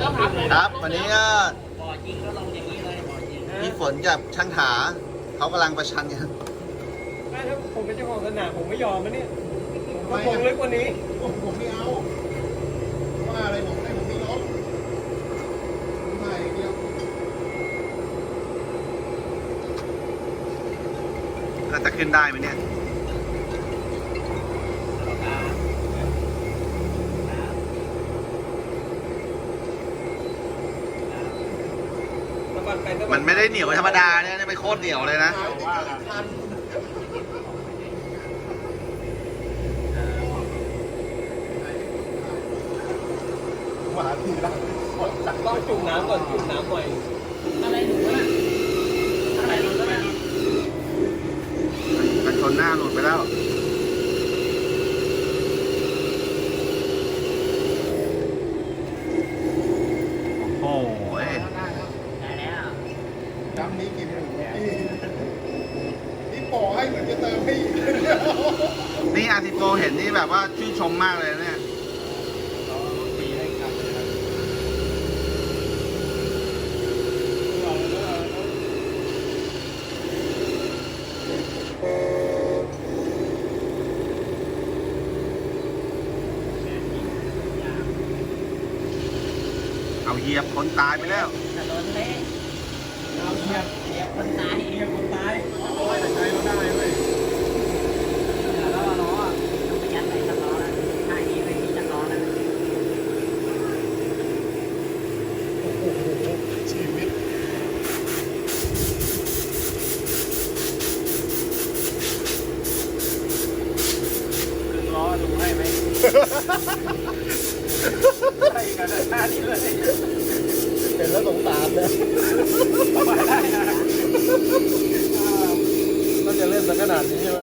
ครับวันนี้ก็พี่ฝนกับช่างถาเขากำลังประชันกัน ถ้าผมเป็นเจ้าของสนามผมไม่ยอมนะเนี่ยผมคงลึกกว่านี้ ผมไม่เอาว่าอะไรผมให้ผมไม่ลดผมถ่ายเดียว ก็จะขึ้นได้ไหมเนี่ย มันไม่ได้เหนียวธรรมดาเนี่ยไม่โคตรเหนียวเลยนะ หมาทีละ ต้องจุ่มน้ำก่อนจุ่มน้ำหน่อยอะไรหนูอ่ะอะไรหนูอ่ะ มันชนหน้าหลุดไปแล้ว โอ้โห ได้แล้ว น้ำนี้กินนี่ปอให้เหมือนจะเติมให้อีก นี่อาร์ติโกเห็นนี่แบบว่าชื่นชมมากเลยเนี่ย เอาเหยียบคนตายไปแล้ว ถนนเละเอาเหยียบคนตายเหยียบคนตาย โอ้ยแต่ใจเราได้เว้ย แล้วล้อต้องไปยัดใส่ตะล้อแล้วท่านี้ไม่มีตะล้อแล้ว ชีวิต ครึ่งล้อดูให้ไหมใช่กันท่านี้เลย เห็นแล้วสงสารนะ ไม่ได้นะ ต้องจะเล่นสักขนาดนี้ใช่ไหม